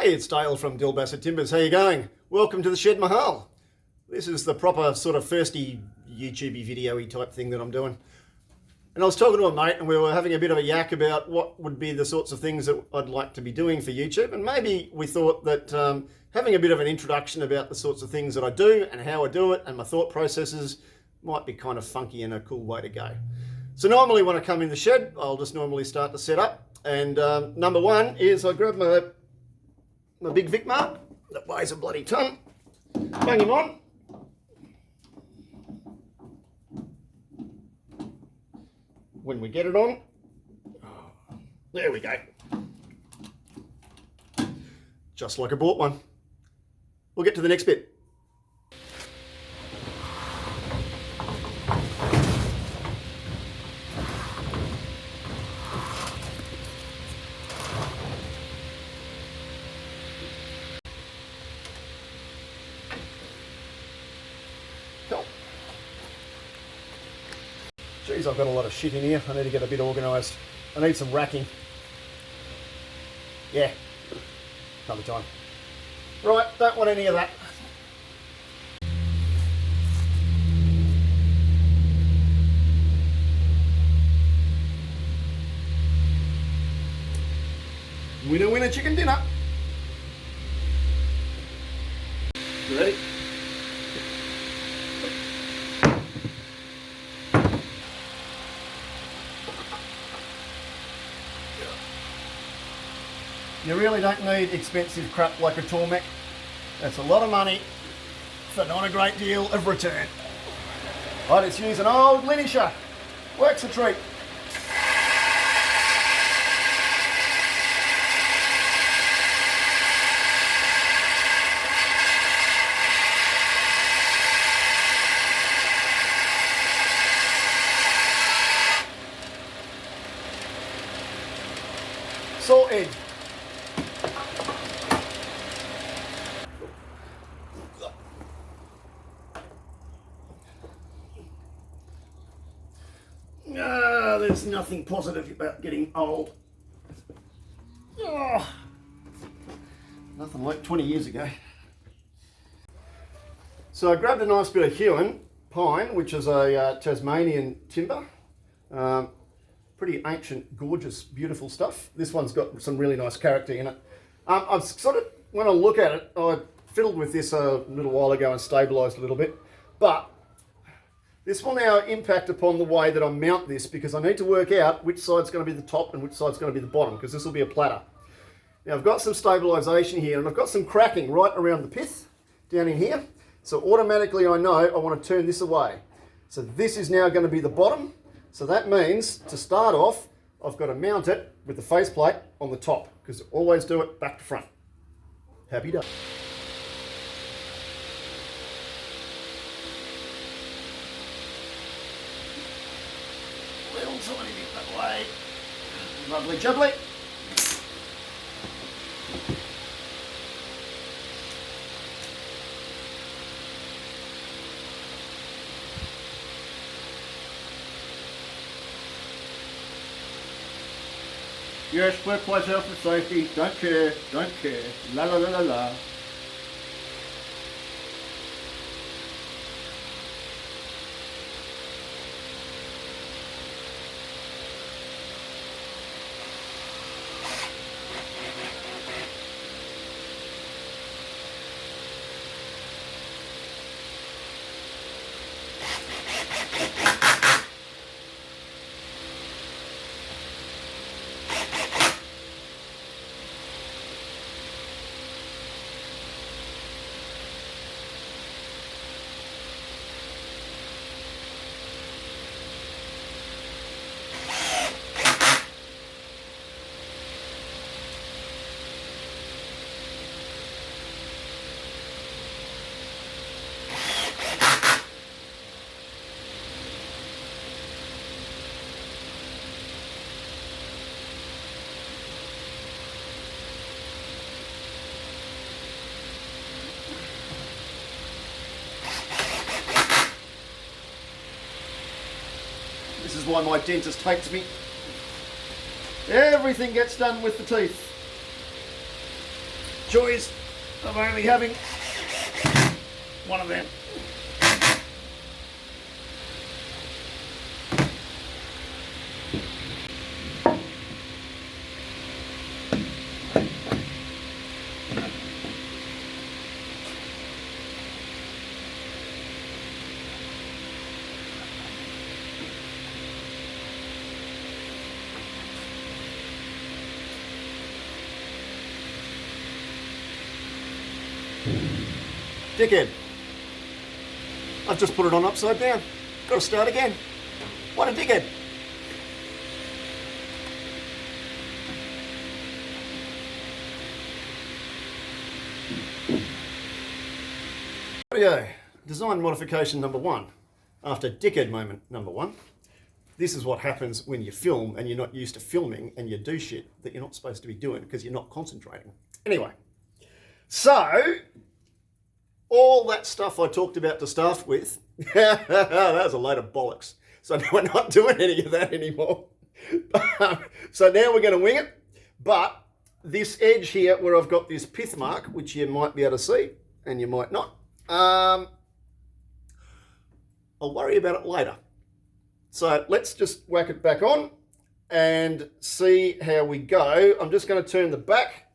Hey, it's Dale from Dilbasset Timbers. How you going? Welcome to the ShedMahal. This is the proper sort of firsty YouTubey video-y type thing that I'm doing. And I was talking to a mate and we were having a bit of a yak about what would be the sorts of things that I'd like to be doing for YouTube. And maybe we thought that having a bit of an introduction about the sorts of things that I do and how I do it and my thought processes might be kind of funky and a cool way to go. So normally when I come in the shed, I'll just normally start to set up. And number one is I grab my big Vic mark that weighs a bloody ton, bang him on. When we get it on, there we go. Just like I bought one. We'll get to the next bit. Geez, I've got a lot of shit in here. I need to get a bit organised. I need some racking. Yeah, another time. Right, don't want any of that. Winner, winner, chicken dinner. You ready? You really don't need expensive crap like a Tormek. That's a lot of money for not a great deal of return. I just use an old linisher. Works a treat. Saw edge. There's nothing positive about getting old. Oh, nothing like 20 years ago. So I grabbed a nice bit of Huon pine, which is a Tasmanian timber. Pretty ancient, gorgeous, beautiful stuff. This one's got some really nice character in it. I've sort of, when I look at it, I fiddled with this a little while ago and stabilised a little bit, but this will now impact upon the way that I mount this because I need to work out which side's going to be the top and which side's going to be the bottom because this will be a platter. Now I've got some stabilisation here and I've got some cracking right around the pith down in here. So automatically I know I want to turn this away. So this is now going to be the bottom. So that means to start off, I've got to mount it with the faceplate on the top because always do it back to front. Happy day. Tiny bit that way. Lovely jubbly. Yes, workplace health and safety. Don't care. Don't care. La la la la la. This is why my dentist hates me. Everything gets done with the teeth. joys of only having one of them. Dickhead. I've just put it on upside down. Got to start again. What a dickhead. There we go. Design modification number 1. After dickhead moment number 1. This is what happens when you film and you're not used to filming and you do shit that you're not supposed to be doing because you're not concentrating. Anyway, so all that stuff I talked about to start with, that was a load of bollocks. So we're not doing any of that anymore. So now we're going to wing it. But this edge here where I've got this pith mark, which you might be able to see and you might not, I'll worry about it later. So let's just whack it back on and see how we go. I'm just going to turn the back,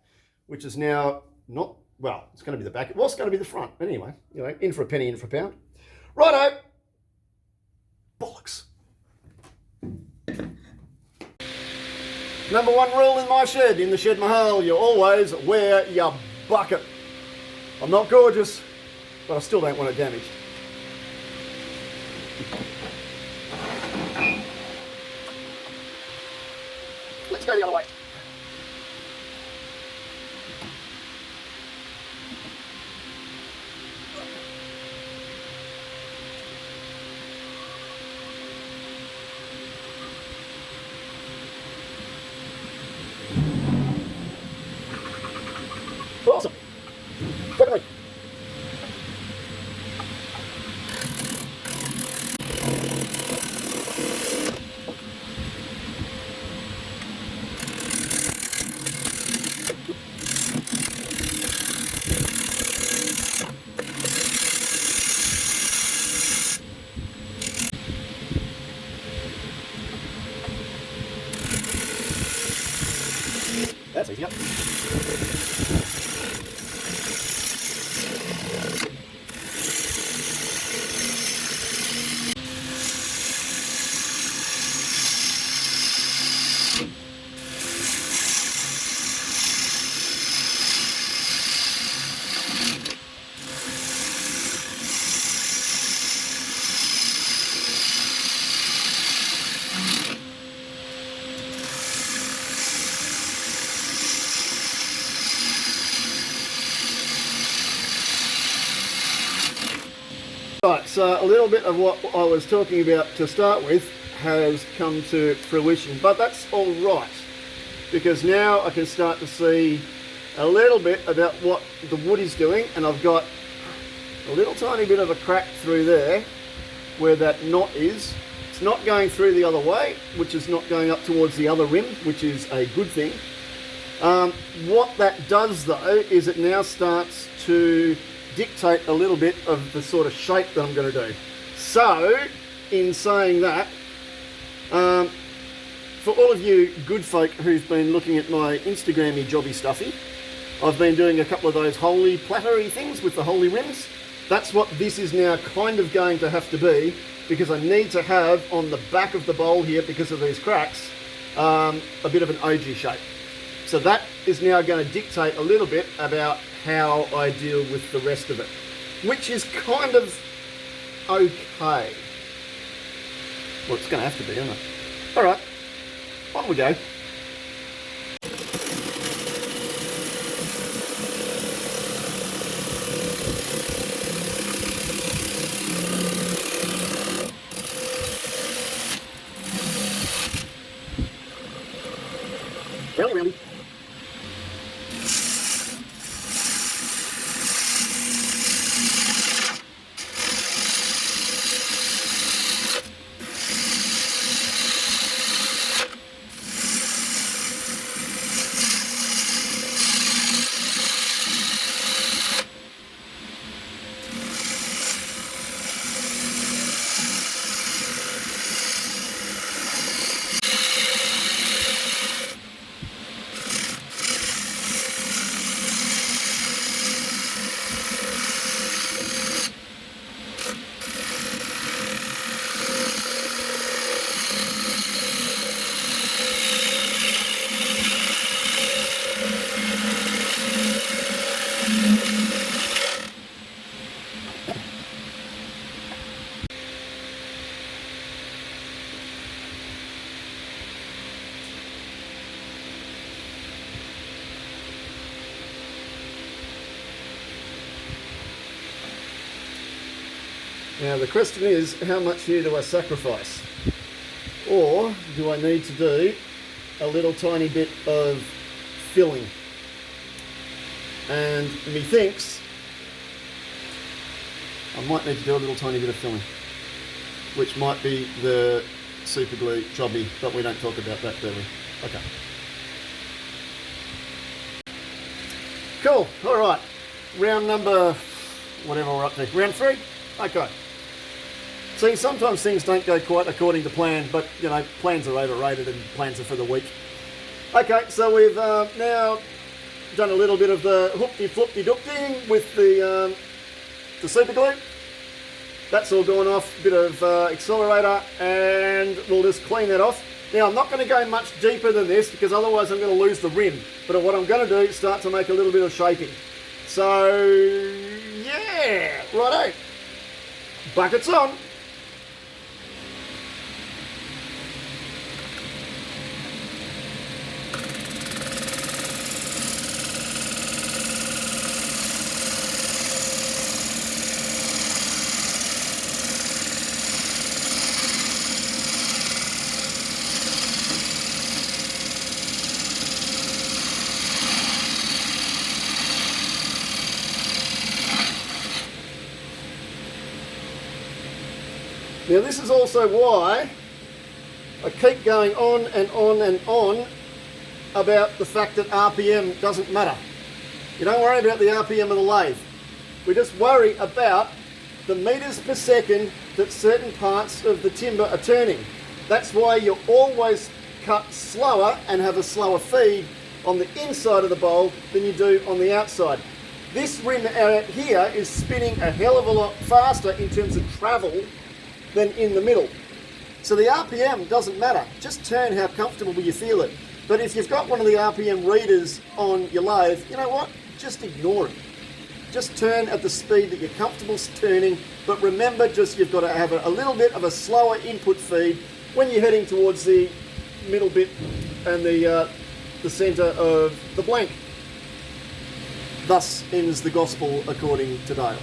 which is now not, well, it's going to be the back. It was going to be the front. But anyway, you know, in for a penny, in for a pound. Righto. Bollocks. Number 1 rule in my shed, in the ShedMahal, you always wear your bucket. I'm not gorgeous, but I still don't want it damaged. Let's go the other way. Awesome. Quickly. That's easy. Yep. Right, so a little bit of what I was talking about to start with has come to fruition, but that's all right, because now I can start to see a little bit about what the wood is doing, and I've got a little tiny bit of a crack through there where that knot is. It's not going through the other way, which is not going up towards the other rim, which is a good thing. What that does though is it now starts to dictate a little bit of the sort of shape that I'm going to do. So in saying that, for all of you good folk who've been looking at my Instagrammy jobby stuffy, I've been doing a couple of those Holey plattery things with the Holey rims. That's what this is now kind of going to have to be, because I need to have on the back of the bowl here, because of these cracks, a bit of an OG shape. So that is now going to dictate a little bit about how I deal with the rest of it, which is kind of okay. Well, it's going to have to be, isn't it? All right, on we go. Roundy. Now the question is, how much here do I sacrifice? Or do I need to do a little tiny bit of filling? And methinks I might need to do a little tiny bit of filling, which might be the super glue jobby, but we don't talk about that, do we? Okay. Cool, all right. Round number, whatever we're up to, round 3? Okay. See, sometimes things don't go quite according to plan, but you know, plans are overrated and plans are for the week. Okay, so we've now done a little bit of the hoopty-floopty-doopty with the super glue. That's all gone off, a bit of accelerator, and we'll just clean that off. Now, I'm not going to go much deeper than this because otherwise I'm going to lose the rim. But what I'm going to do is start to make a little bit of shaping. So, yeah, righto. Buckets on. Now this is also why I keep going on and on and on about the fact that RPM doesn't matter. You don't worry about the RPM of the lathe. We just worry about the meters per second that certain parts of the timber are turning. That's why you always cut slower and have a slower feed on the inside of the bowl than you do on the outside. This rim out here is spinning a hell of a lot faster in terms of travel than in the middle. So the RPM doesn't matter, just turn how comfortable you feel it. But if you've got one of the RPM readers on your lathe, you know what, just ignore it. Just turn at the speed that you're comfortable turning, but remember just you've got to have a little bit of a slower input feed when you're heading towards the middle bit and the centre of the blank. Thus ends the gospel according to Dale.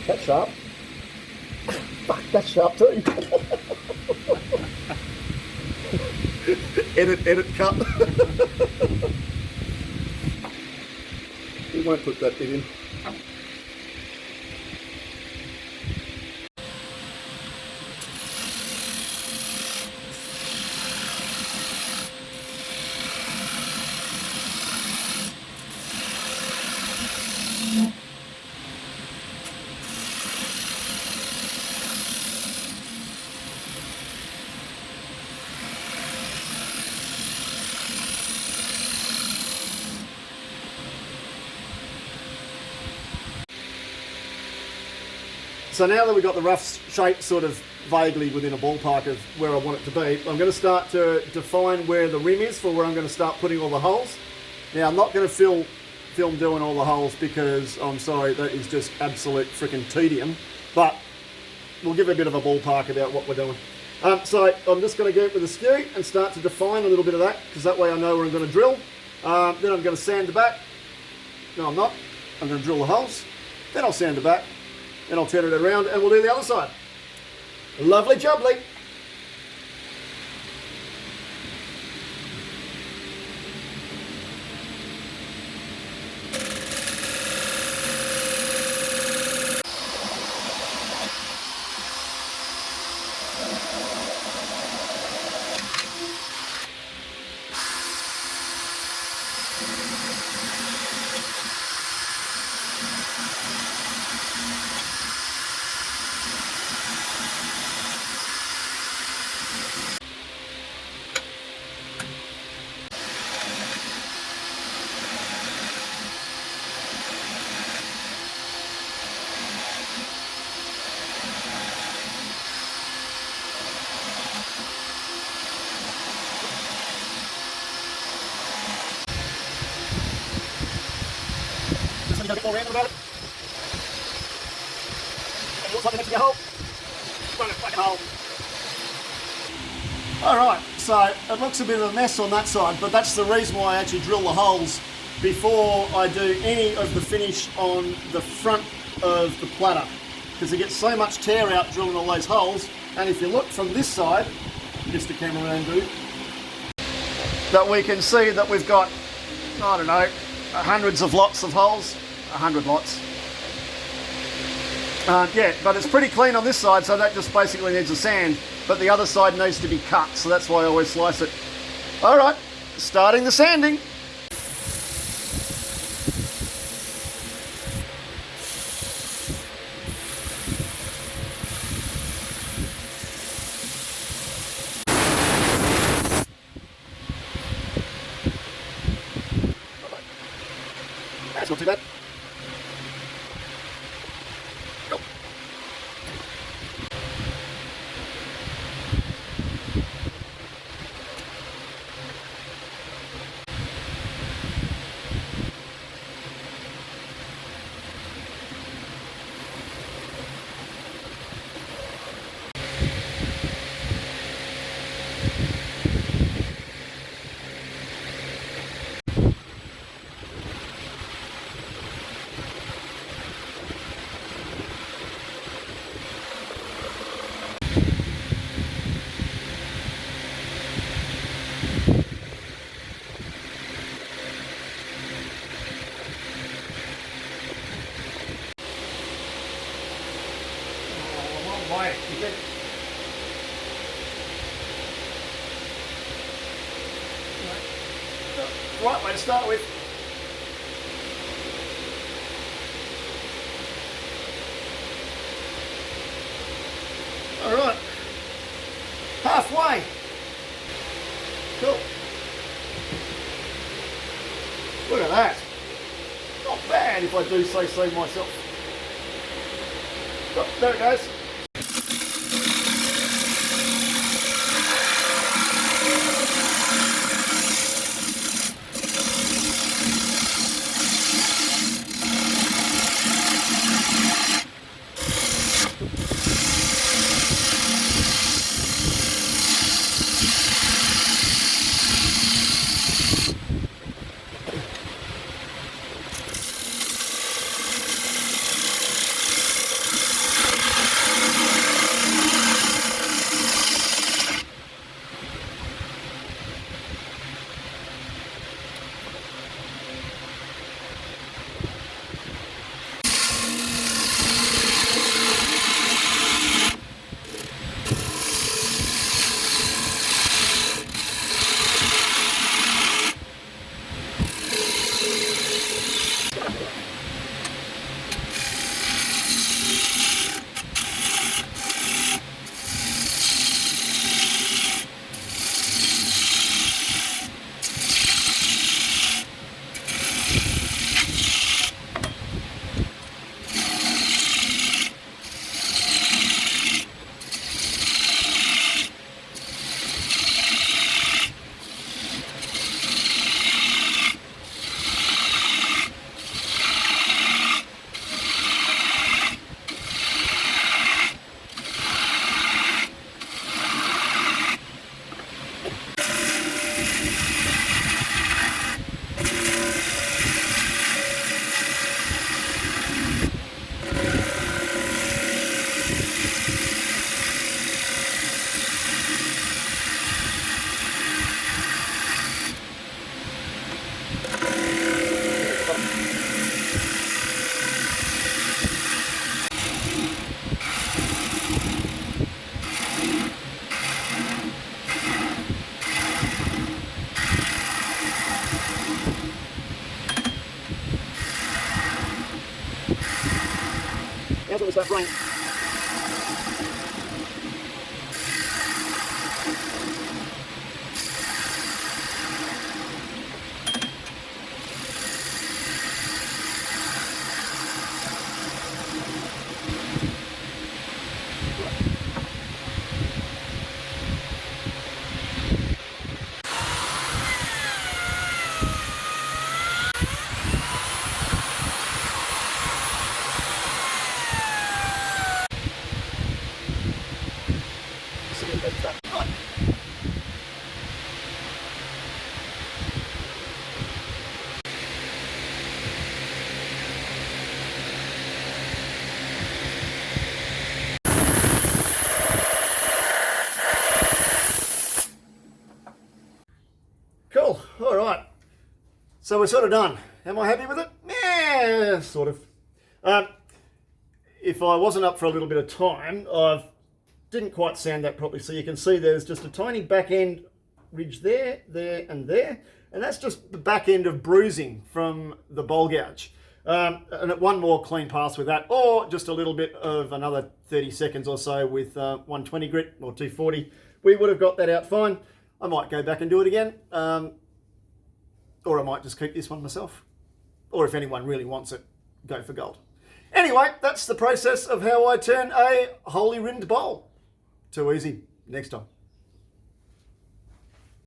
That's sharp. Fuck, that's sharp too. edit, cut. We won't put that bit in. So now that we've got the rough shape sort of vaguely within a ballpark of where I want it to be, I'm going to start to define where the rim is for where I'm going to start putting all the holes. Now I'm not going to film doing all the holes because, I'm sorry, that is just absolute freaking tedium, but we'll give a bit of a ballpark about what we're doing. So I'm just going to get with the skew and start to define a little bit of that, because that way I know where I'm going to drill. Then I'm going to sand the back. No, I'm not. I'm going to drill the holes. Then I'll sand the back. Then I'll turn it around and we'll do the other side. Lovely jubbly. more random about it. And it looks like an empty hole. Run a fucking hole. Alright, so it looks a bit of a mess on that side, but that's the reason why I actually drill the holes before I do any of the finish on the front of the platter, because it gets so much tear out drilling all those holes. And if you look from this side, Mr. Cameraman dude, that we can see that we've got, I don't know, hundreds of lots of holes, 100 lots. Yeah, but it's pretty clean on this side, so that just basically needs a sand, but the other side needs to be cut, so that's why I always slice it. All right, starting the sanding. That's not too bad. Go. Right way to start with. All right, halfway. Cool. Look at that. Not bad if I do say so myself. Oh, there it goes. That's what we start frying. Cool. All right. So we're sort of done. Am I happy with it? Yeah, sort of. If I wasn't up for a little bit of time, I didn't quite sand that properly. So you can see there's just a tiny back end ridge there, there, and there. And that's just the back end of bruising from the bowl gouge. And one more clean pass with that, or just a little bit of another 30 seconds or so with 120 grit or 240. We would have got that out fine. I might go back and do it again. Or I might just keep this one myself. Or if anyone really wants it, go for gold. Anyway, that's the process of how I turn a Holey rimmed bowl. Too easy. Next time.